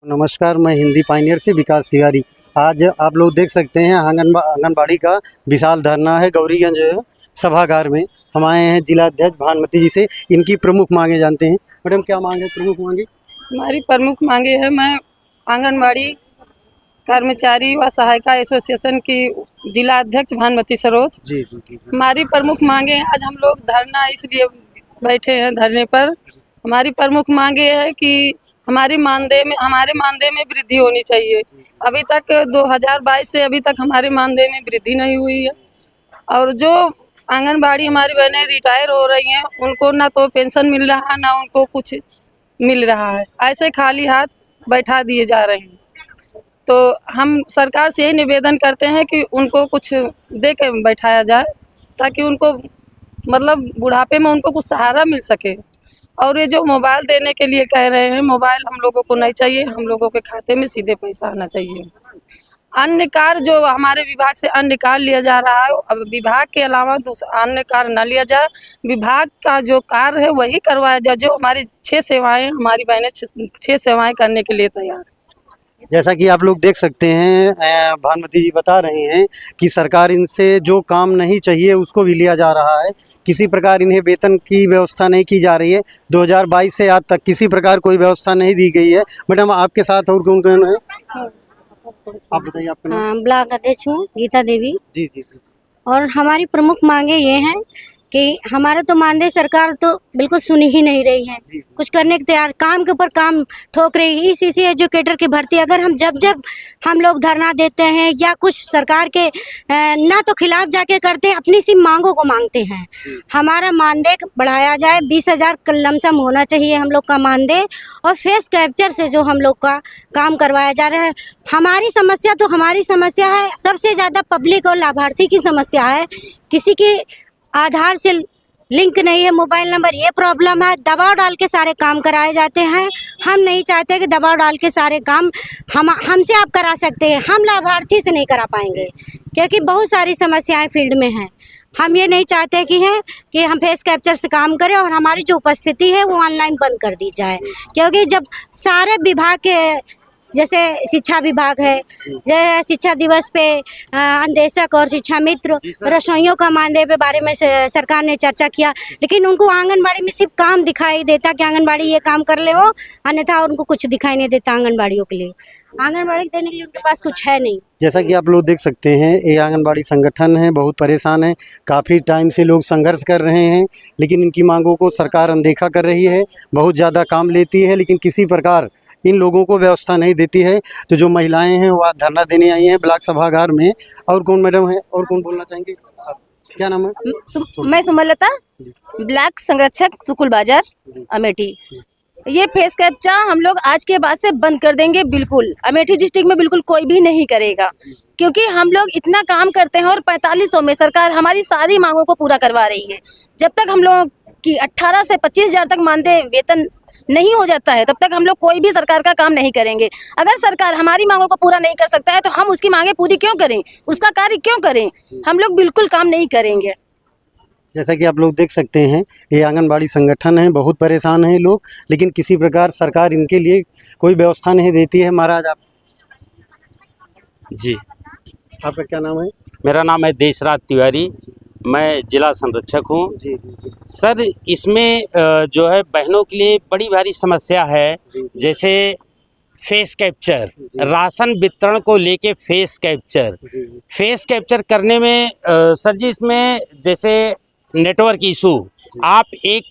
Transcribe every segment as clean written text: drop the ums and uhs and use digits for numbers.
नमस्कार, मैं हिंदी पायनियर से विकास तिवारी। आज आप लोग देख सकते हैं आंगनबाड़ी का विशाल धरना है गौरीगंज सभागार में। हम आए हैं जिला अध्यक्ष भानुमति जी से इनकी प्रमुख मांगे जानते हैं। मैडम, क्या मांग है? प्रमुख मांगे हमारी प्रमुख मांगे है, मैं आंगनबाड़ी कर्मचारी व सहायिका एसोसिएशन की जिला अध्यक्ष भानुमति सरोज। जी जी जी। हमारी प्रमुख मांगे हैं, आज हम लोग धरना इसलिए बैठे हैं धरने पर। हमारी प्रमुख मांगे है कि हमारे मानदेय में वृद्धि होनी चाहिए। अभी तक 2022 से अभी तक हमारे मानदेय में वृद्धि नहीं हुई है। और जो आंगनबाड़ी हमारी बहनें रिटायर हो रही हैं, उनको ना तो पेंशन मिल रहा है, ना उनको कुछ मिल रहा है। ऐसे खाली हाथ बैठा दिए जा रहे हैं। तो हम सरकार से यही निवेदन करते हैं कि उनको कुछ दे के बैठाया जाए, ताकि उनको मतलब बुढ़ापे में उनको कुछ सहारा मिल सके। और ये जो मोबाइल देने के लिए कह रहे हैं, मोबाइल हम लोगों को नहीं चाहिए। हम लोगों के खाते में सीधे पैसा आना चाहिए। अन्य कार्य जो हमारे विभाग से अन्य कार्य लिया जा रहा है, अब विभाग के अलावा दूसरा अन्य कार्य न लिया जाए। विभाग का जो कार्य है वही करवाया जाए। जो हमारी 6 सेवाएं, हमारी बहनें 6 सेवाएं करने के लिए तैयार है। जैसा कि आप लोग देख सकते हैं, भानुमति जी बता रहे हैं कि सरकार इनसे जो काम नहीं चाहिए उसको भी लिया जा रहा है। किसी प्रकार इन्हें वेतन की व्यवस्था नहीं की जा रही है। 2022 से आज तक किसी प्रकार कोई व्यवस्था नहीं दी गई है। मैडम, आपके साथ और कौन कौन है? आप बताइए आपका नाम। ब्लॉक अध्यक्ष हूँ गीता देवी। जी जी जी। और हमारी प्रमुख मांगे ये हैं कि हमारा तो मानदेय सरकार तो बिल्कुल सुनी ही नहीं रही है, कुछ करने के तैयार, काम के ऊपर काम ठोक रही है। इसी एजुकेटर की भर्ती अगर हम जब हम लोग धरना देते हैं या कुछ सरकार के ना तो खिलाफ जाके करते हैं, अपनी सी मांगों को मांगते हैं। हमारा मानदेय बढ़ाया जाए, 20,000 लमसम होना चाहिए हम लोग का मानदेय। और फेस कैप्चर से जो हम लोग का काम करवाया जा रहा है, हमारी समस्या है सबसे ज़्यादा पब्लिक और लाभार्थी की समस्या है। किसी की आधार से लिंक नहीं है, मोबाइल नंबर, ये प्रॉब्लम है। दबाव डाल के सारे काम कराए जाते हैं। हम नहीं चाहते कि दबाव डाल के सारे काम हमसे आप करा सकते हैं, हम लाभार्थी से नहीं करा पाएंगे, क्योंकि बहुत सारी समस्याएं फील्ड में हैं। हम ये नहीं चाहते कि हम फेस कैप्चर से काम करें और हमारी जो उपस्थिति है वो ऑनलाइन बंद कर दी जाए। क्योंकि जब सारे विभाग के, जैसे शिक्षा विभाग है, जैसे शिक्षा दिवस पे अंदेशक और शिक्षा मित्र रसोइयों का मानदेय के बारे में सरकार ने चर्चा किया, लेकिन उनको आंगनबाड़ी में सिर्फ काम दिखाई देता कि आंगनबाड़ी ये काम कर ले, वो अन्यथा उनको कुछ दिखाई नहीं देता। आंगनबाड़ियों के लिए, आंगनबाड़ी देने के लिए उनके पास कुछ है नहीं। जैसा कि आप लोग देख सकते हैं, ये आंगनबाड़ी संगठन है, बहुत परेशान है। काफ़ी टाइम से लोग संघर्ष कर रहे हैं, लेकिन इनकी मांगों को सरकार अनदेखा कर रही है। बहुत ज़्यादा काम लेती है, लेकिन किसी प्रकार इन लोगों को व्यवस्था नहीं देती है। तो जो महिलाएं हैं वो आज धरना देने आई हैं ब्लॉक सभागार में। और कौन मैडम है, और कौन बोलना चाहेंगे? क्या नाम है? मैं सुमलता, ब्लॉक संरक्षक सुकुल बाजार अमेठी। ये फेस कैप्चा हम लोग आज के बाद से बंद कर देंगे। बिल्कुल अमेठी डिस्ट्रिक्ट में बिल्कुल कोई भी नहीं करेगा, क्योंकि हम लोग इतना काम करते हैं और 4500 में सरकार हमारी सारी मांगों को पूरा करवा रही है। जब तक हम लोग की 18 से 25,000 तक मानदेय वेतन नहीं हो जाता है, तब तक हम लोग कोई भी सरकार का काम नहीं करेंगे। अगर सरकार हमारी मांगों को पूरा नहीं कर सकता है, तो हम उसकी मांगे पूरी क्यों करें, उसका कार्य क्यों करें? हम लोग बिल्कुल काम नहीं करेंगे। जैसा कि आप लोग देख सकते हैं, ये आंगनबाड़ी संगठन है, बहुत परेशान हैं लोग, लेकिन किसी प्रकार सरकार इनके लिए कोई व्यवस्था नहीं देती है। महाराज, आप जी, आपका क्या नाम है? मेरा नाम है देशराज तिवारी, मैं जिला संरक्षक हूँ। जी जी जी। सर, इसमें जो है बहनों के लिए बड़ी भारी समस्या है। जैसे फेस कैप्चर, राशन वितरण को लेके फेस कैप्चर करने में सर जी, इसमें जैसे नेटवर्क इशू, आप एक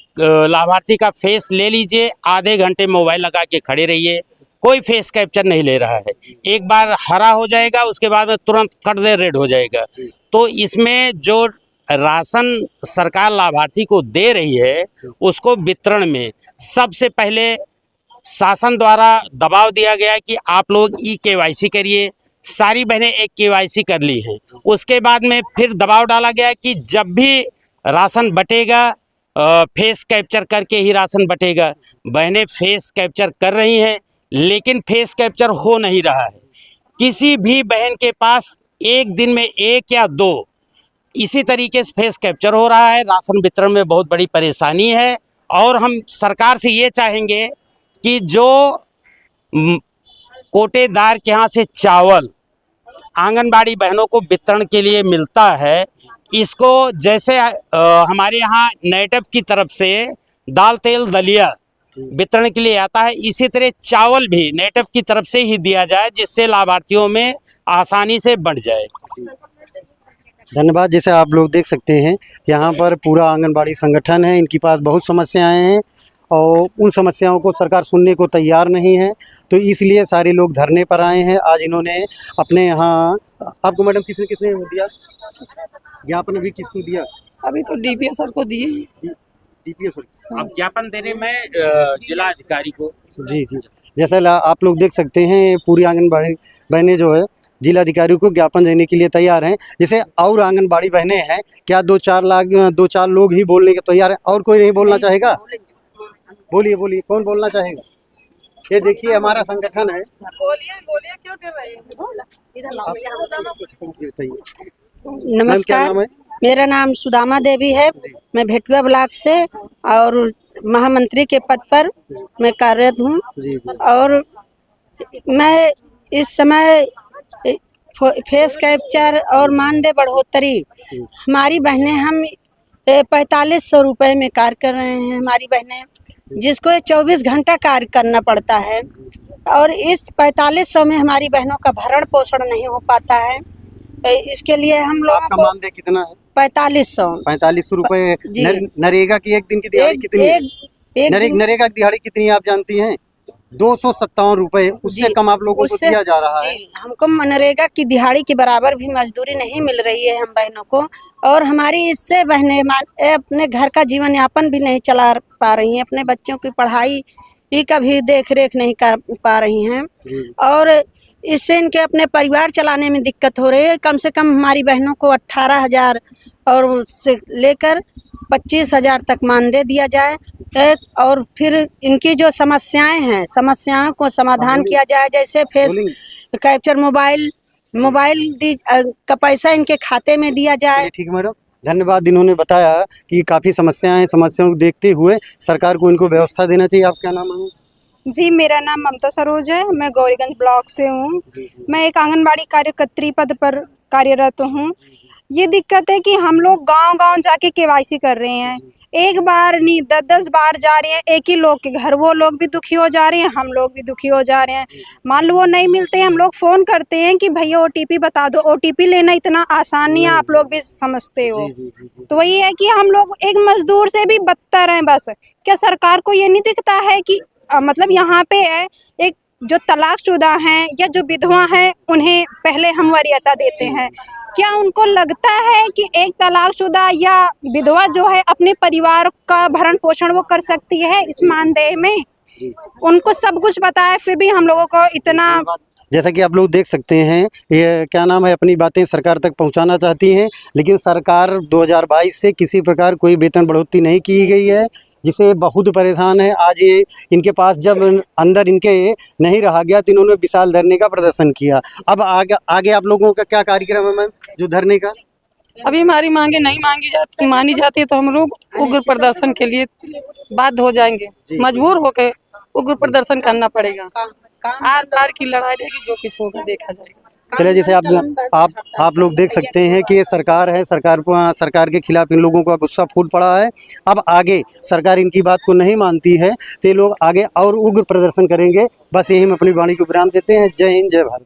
लाभार्थी का फेस ले लीजिए, आधे घंटे मोबाइल लगा के खड़े रहिए, कोई फेस कैप्चर नहीं ले रहा है। एक बार हरा हो जाएगा, उसके बाद में तुरंत कट दे रेड हो जाएगा। तो इसमें जो राशन सरकार लाभार्थी को दे रही है, उसको वितरण में सबसे पहले शासन द्वारा दबाव दिया गया कि आप लोग KYC करिए। सारी बहनें एक KYC कर ली हैं। उसके बाद में फिर दबाव डाला गया कि जब भी राशन बटेगा, फेस कैप्चर करके ही राशन बटेगा। बहनें फेस कैप्चर कर रही हैं, लेकिन फेस कैप्चर हो नहीं रहा है। किसी भी बहन के पास एक दिन में 1 या 2 इसी तरीके से फेस कैप्चर हो रहा है। राशन वितरण में बहुत बड़ी परेशानी है। और हम सरकार से ये चाहेंगे कि जो कोटेदार के यहाँ से चावल आंगनबाड़ी बहनों को वितरण के लिए मिलता है, इसको जैसे हमारे यहाँ नेटअप की तरफ से दाल तेल दलिया वितरण के लिए आता है, इसी तरह चावल भी नेटअप की तरफ से ही दिया जाए, जिससे लाभार्थियों में आसानी से बढ़ जाए। धन्यवाद। जैसे आप लोग देख सकते हैं यहाँ पर पूरा आंगनबाड़ी संगठन है, इनके पास बहुत समस्याएं हैं और उन समस्याओं को सरकार सुनने को तैयार नहीं है, तो इसलिए सारे लोग धरने पर आए हैं। आज इन्होंने अपने यहाँ, आपको मैडम किसने किसने वो दिया ज्ञापन, अभी किसको दिया? अभी तो डीपीओ सर को दिए। डीपीओ अब ज्ञापन देने में जिला अधिकारी को। जी जी, जैसा आप लोग देख सकते हैं पूरी आंगनबाड़ी बहनें जो है जिलाधिकारी को ज्ञापन देने के लिए तैयार हैं। जैसे और आंगनबाड़ी बहनें हैं, क्या 2-4 लोग ही बोलने के तैयार हैं, और कोई नहीं बोलना चाहेगा? बोलिए बोलिए, कौन बोलना चाहेगा? ये देखिए हमारा संगठन है। बोलिए क्यों कर रहे हैं? नमस्कार, मेरा नाम सुदामा देवी है। मैं भेटुआ ब्लॉक से और महामंत्री के पद पर मैं कार्यरत हूँ। और मैं इस समय फेस कैप्चर और मानदेय बढ़ोतरी, हमारी बहनें, हम 4500 रुपये में कार्य कर रहे हैं। हमारी बहनें जिसको 24 घंटा कार्य करना पड़ता है, और इस 4500 में हमारी बहनों का भरण पोषण नहीं हो पाता है। इसके लिए हम लोगों आपका को मानदेय कितना है? 4500 रुपये। जी। नरेगा की एक दिन की दिहाड़ी कितनी है? नरेगा की दिहाड़ी कितनी है आप जानती हैं? 257 रुपये। उससे जी, कम आप लोगों को दिया जा रहा है। जी, हमको मनरेगा की दिहाड़ी के बराबर भी मजदूरी नहीं मिल रही है हम बहनों को, और हमारी इससे बहनें अपने घर का जीवन यापन भी नहीं चला पा रही हैं, अपने बच्चों की पढ़ाई का भी देख रेख नहीं कर पा रही हैं, और इससे इनके अपने परिवार चलाने में दिक्कत हो रही है। कम से कम हमारी बहनों को 18,000 और उससे लेकर 25,000 तक मानदेय दिया जाए, और फिर इनकी जो समस्याएं हैं, समस्याओं को समाधान किया जाए। जैसे फेस कैप्चर मोबाइल का पैसा इनके खाते में दिया जाए। ठीक है मैडम, धन्यवाद। इन्होंने बताया कि काफ़ी समस्याएं हैं, समस्याओं को देखते हुए सरकार को इनको व्यवस्था देना चाहिए। आप क्या नाम है? जी, मेरा नाम ममता सरोज है। मैं गौरीगंज ब्लॉक से हूँ। मैं एक आंगनबाड़ी कार्यकर्त्री पद पर कार्यरत हूँ। ये दिक्कत है कि हम लोग गांव-गांव जाके केवाईसी कर रहे हैं, एक बार नहीं 10-10 बार जा रहे हैं एक ही लोग के घर। वो लोग भी दुखी हो जा रहे हैं, हम लोग भी दुखी हो जा रहे हैं। मान लो वो नहीं मिलते हैं, हम लोग फ़ोन करते हैं कि भैया ओटीपी बता दो। ओटीपी लेना इतना आसान नहीं है, आप लोग भी समझते हो। तो वही है कि हम लोग एक मजदूर से भी बदतर हैं बस। क्या सरकार को ये नहीं दिखता है कि मतलब यहाँ पे है एक जो तलाकशुदा हैं या जो विधवा हैं, उन्हें पहले हम वरीयता देते हैं। क्या उनको लगता है कि एक तलाकशुदा या विधवा जो है अपने परिवार का भरण पोषण वो कर सकती है इस मानदेय में? उनको सब कुछ पता है, फिर भी हम लोगों को इतना। जैसा कि आप लोग देख सकते हैं, ये क्या नाम है, अपनी बातें सरकार तक पहुंचाना चाहती हैं, लेकिन सरकार 2022 से किसी प्रकार कोई वेतन बढ़ोतरी नहीं की गई है, जिसे बहुत परेशान है। आज ये इनके पास जब अंदर इनके नहीं रहा गया तो इन्होंने विशाल धरने का प्रदर्शन किया। अब आगे आप लोगों का क्या कार्यक्रम है मैम, जो धरने का? अभी हमारी मांगे नहीं मानी जाती तो हम लोग उग्र प्रदर्शन के लिए बाध्य हो जाएंगे, मजबूर होकर उग्र प्रदर्शन करना पड़ेगा। आर पार की लड़ाई रहेगी, जो कुछ होगा देखा जाएगा। चलिए, जैसे आप लोग देख सकते हैं कि ये सरकार है, सरकार के खिलाफ इन लोगों का गुस्सा फूट पड़ा है। अब आगे सरकार इनकी बात को नहीं मानती है तो ये लोग आगे और उग्र प्रदर्शन करेंगे। बस यही हम अपनी वाणी को विराम देते हैं। जय हिंद, जय भारत।